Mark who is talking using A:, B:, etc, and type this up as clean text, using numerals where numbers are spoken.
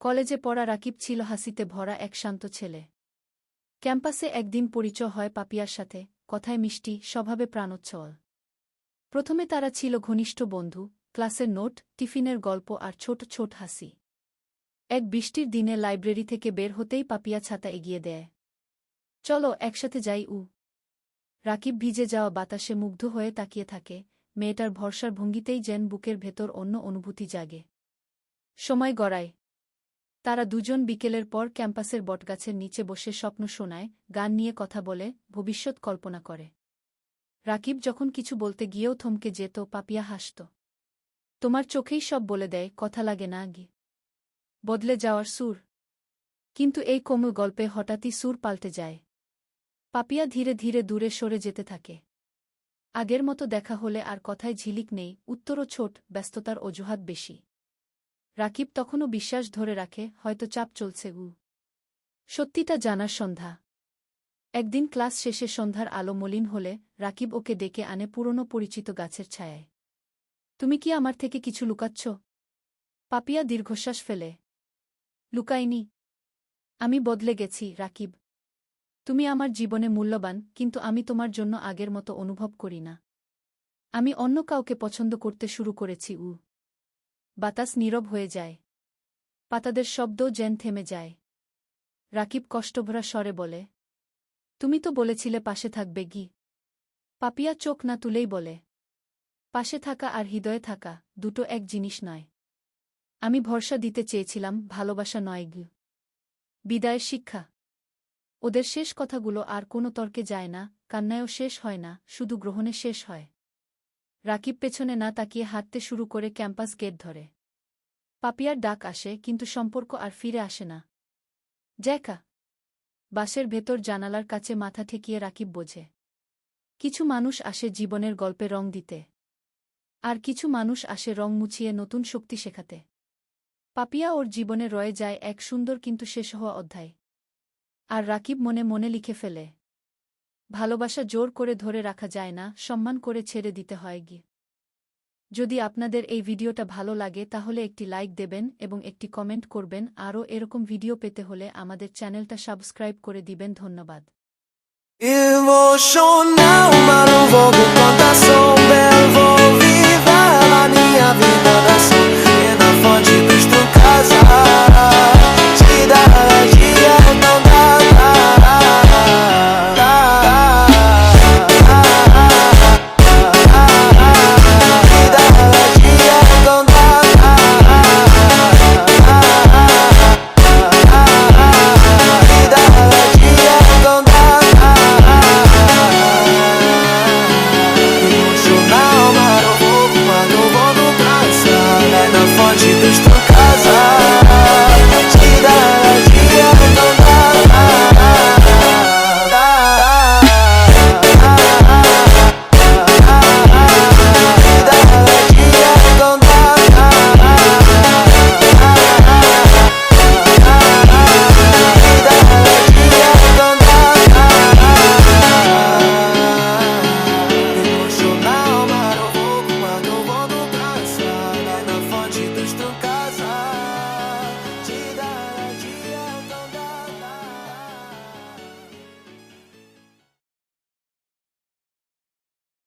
A: কলেজে পড়া রাকিব ছিল হাসিতে ভরা এক শান্ত ছেলে। ক্যাম্পাসে একদিন পরিচয় হয় পাপিয়ার সাথে, কথায় মিষ্টি, স্বভাবে প্রাণোচ্ছল। প্রথমে তারা ছিল ঘনিষ্ঠ বন্ধু, ক্লাসের নোট, টিফিনের গল্প আর ছোট ছোট হাসি। এক বৃষ্টির দিনে লাইব্রেরি থেকে বের হতেই পাপিয়া ছাতা এগিয়ে দেয়। চলো একসাথে যাই। রাকিব ভিজে যাওয়া বাতাসে মুগ্ধ হয়ে তাকিয়ে থাকে, মেয়েটার ভরসার ভঙ্গিতেই যেন বুকের ভেতর অন্য অনুভূতি জাগে। সময় গড়ায়। তারা দুজন বিকেলের পর ক্যাম্পাসের বটগাছের নিচে বসে স্বপ্ন শোনায়, গান নিয়ে কথা বলে, ভবিষ্যৎ কল্পনা করে। রাকিব যখন কিছু বলতে গিয়েও থমকে যেত, পাপিয়া হাসত। তোমার চোখেই সব বলে দেয়, কথা লাগে না গি বদলে যাওয়ার সুর। কিন্তু এই কোমল গল্পে হঠাৎই সুর পাল্টে যায়। পাপিয়া ধীরে ধীরে দূরে সরে যেতে থাকে। আগের মতো দেখা হলে আর কথায় ঝিলিক নেই, উত্তরও ছোট, ব্যস্ততার অজুহাত বেশি। রাকিব তখনও বিশ্বাস ধরে রাখে, হয়তো চাপ চলছে। সত্যিটা জানার সন্ধ্যা। একদিন ক্লাস শেষে সন্ধ্যার আলো মলিন হলে রাকিব ওকে ডেকে আনে পুরনো পরিচিত গাছের ছায়ায়। তুমি কি আমার থেকে কিছু লুকাচ্ছ? পাপিয়া দীর্ঘশ্বাস ফেলে। লুকাইনি। আমি বদলে গেছি রাকিব। তুমি আমার জীবনে মূল্যবান, কিন্তু আমি তোমার জন্য আগের মতো অনুভব করি না। আমি অন্য কাউকে পছন্দ করতে শুরু করেছি। বাতাস নীরব হয়ে যায়। পাতাদের শব্দও যেন থেমে যায়। রাকিব কষ্টভরা স্বরে বলে, তুমি তো বলেছিলে পাশে থাকবে গি। পাপিয়া চোখ না তুলেই বলে, পাশে থাকা আর হৃদয়ে থাকা দুটো এক জিনিস নয়। আমি ভরসা দিতে চেয়েছিলাম, ভালোবাসা নয় গি। বিদায়ের শিক্ষা। ওদের শেষ কথাগুলো আর কোনো তর্কে যায় না, কান্নায়ও শেষ হয় না, শুধু গ্রহণে শেষ হয়। রাকিব পেছনে না তাকিয়ে হাঁটতে শুরু করে ক্যাম্পাস গেট ধরে। পাপিয়ার ডাক আসে, কিন্তু সম্পর্ক আর ফিরে আসে না। জ্যাকা। বাসের ভেতর জানালার কাছে মাথা ঠেকিয়ে রাকিব বোঝে, কিছু মানুষ আসে জীবনের গল্পে রং দিতে, আর কিছু মানুষ আসে রং মুছিয়ে নতুন শক্তি শেখাতে। পাপিয়া ওর জীবনে রয়ে যায় এক সুন্দর কিন্তু শেষ হওয়া অধ্যায়। আর রাকিব মনে মনে লিখে ফেলে, ভালোবাসা জোর করে ধরে রাখা যায় না, সম্মান করে ছেড়ে দিতে হয় গি। যদি আপনাদের এই ভিডিওটা ভালো লাগে তাহলে একটি লাইক দেবেন এবং একটি কমেন্ট করবেন। আরও এরকম ভিডিও পেতে হলে আমাদের চ্যানেলটা সাবস্ক্রাইব করে দিবেন। ধন্যবাদ।
B: Emocional, ma non voglio quanta son bel